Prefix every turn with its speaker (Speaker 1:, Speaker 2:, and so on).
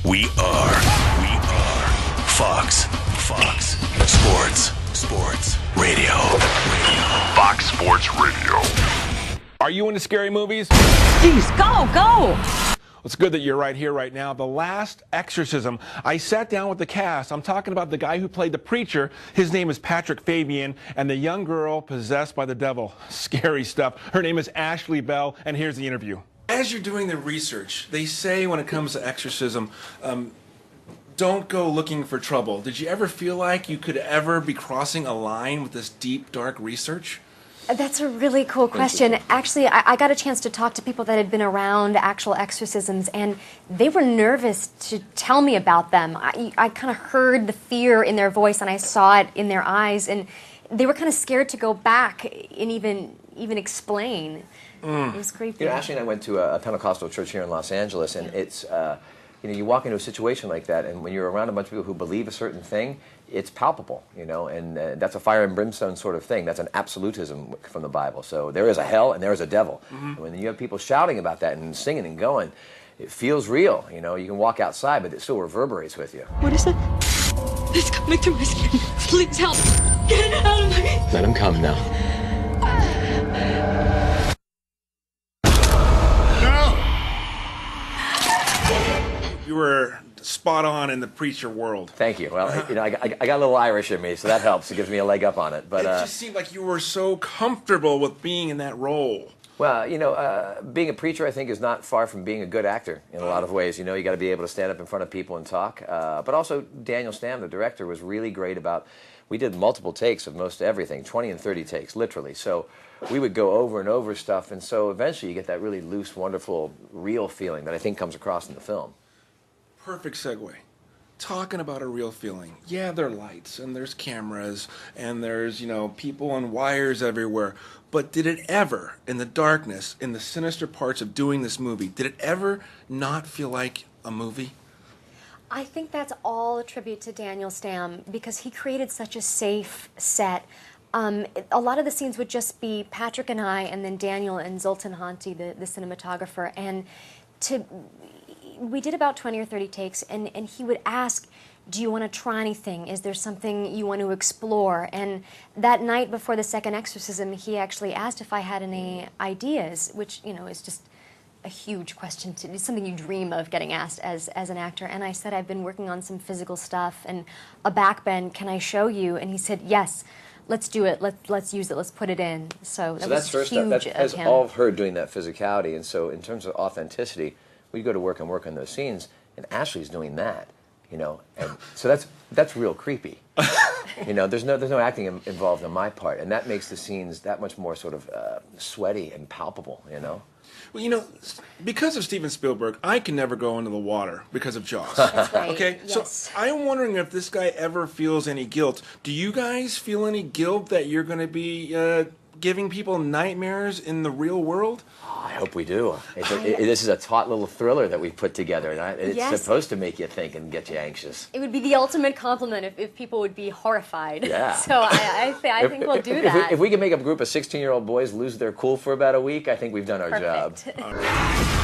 Speaker 1: We are Fox Sports Radio.
Speaker 2: Fox Sports Radio.
Speaker 3: Are you into scary movies?
Speaker 4: Please, go!
Speaker 3: It's good that you're right here, right now. The Last Exorcism. I sat down with the cast. I'm talking about the guy who played the preacher. His name is Patrick Fabian, and the young girl possessed by the devil. Scary stuff. Her name is Ashley Bell, and here's the interview. As you're doing the research, they say when it comes to exorcism, don't go looking for trouble. Did you ever feel like you could ever be crossing a line with this deep, dark research?
Speaker 4: That's a really cool question. Actually, I got a chance to talk to people that had been around actual exorcisms, and they were nervous to tell me about them. I kind of heard the fear in their voice, and I saw it in their eyes, and they were kind of scared to go back and even explain. It was creepy.
Speaker 5: You know, Ashley and I went to a Pentecostal church here in Los Angeles, and it's, you know, you walk into a situation like that, and when you're around a bunch of people who believe a certain thing, it's palpable, you know, and that's a fire and brimstone sort of thing. That's an absolutism from the Bible. So there is a hell and there is a devil. And when you have people shouting about that and singing and going, it feels real, you know. You can walk outside, but it still reverberates with you.
Speaker 6: What is it? It's coming through my skin. Please help. Get it out of me.
Speaker 5: Let him come now.
Speaker 3: You were spot on in the preacher world.
Speaker 5: Thank you. Well, you know, I got a little Irish in me, so that helps. It gives me a leg up on it. But
Speaker 3: it just seemed like you were so comfortable with being in that role.
Speaker 5: well, you know, being a preacher, I think, is not far from being a good actor in a lot of ways. You know, you got to be able to stand up in front of people and talk. But also, Daniel Stamm, the director, was really great about. We did multiple takes of most everything, 20 and 30 takes, literally. So we would go over and over stuff, and so eventually you get that really loose, wonderful, real feeling that I think comes across in the film.
Speaker 3: Perfect segue. Talking about a real feeling. Yeah, there are lights and there's cameras and there's, you know, people and wires everywhere. But did it ever, in the darkness, in the sinister parts of doing this movie, did it ever not feel like a movie?
Speaker 4: I think that's all a tribute to Daniel Stamm because he created such a safe set. A lot of the scenes would just be Patrick and I, and then Daniel and Zoltan Hanti, the cinematographer, and we did about 20 or 30 takes, and he would ask, do you want to try anything? Is there something you want to explore? And that night before the second exorcism, he actually asked if I had any ideas, which, you know, is just a huge question. It's something you dream of getting asked as an actor. And I said, I've been working on some physical stuff and a backbend. Can I show you? And he said, yes. Let's do it. Let's use it. Let's put it in. So that was
Speaker 5: first
Speaker 4: huge
Speaker 5: that has
Speaker 4: of him.
Speaker 5: all of her doing that physicality, and so in terms of authenticity, we go to work and work on those scenes, and Ashley's doing that, you know, and so that's real creepy. You know, there's no acting involved on my part, and that makes the scenes that much more sort of sweaty and palpable, you know.
Speaker 3: Well, you know, because of Steven Spielberg, I can never go into the water because of Jaws.
Speaker 4: That's right.
Speaker 3: Okay,
Speaker 4: yes.
Speaker 3: So I'm wondering if this guy ever feels any guilt. Do you guys feel any guilt that you're going to be giving people nightmares in the real world?
Speaker 5: Oh, I hope we do. This is a taut little thriller that we put together, and it's
Speaker 4: Yes.
Speaker 5: supposed to make you think and get you anxious.
Speaker 4: It would be the ultimate compliment if people would be horrified.
Speaker 5: Yeah.
Speaker 4: So I think we'll do that.
Speaker 5: If we can make a group of 16-year-old boys lose their cool for about a week, I think we've done our job.
Speaker 4: Perfect.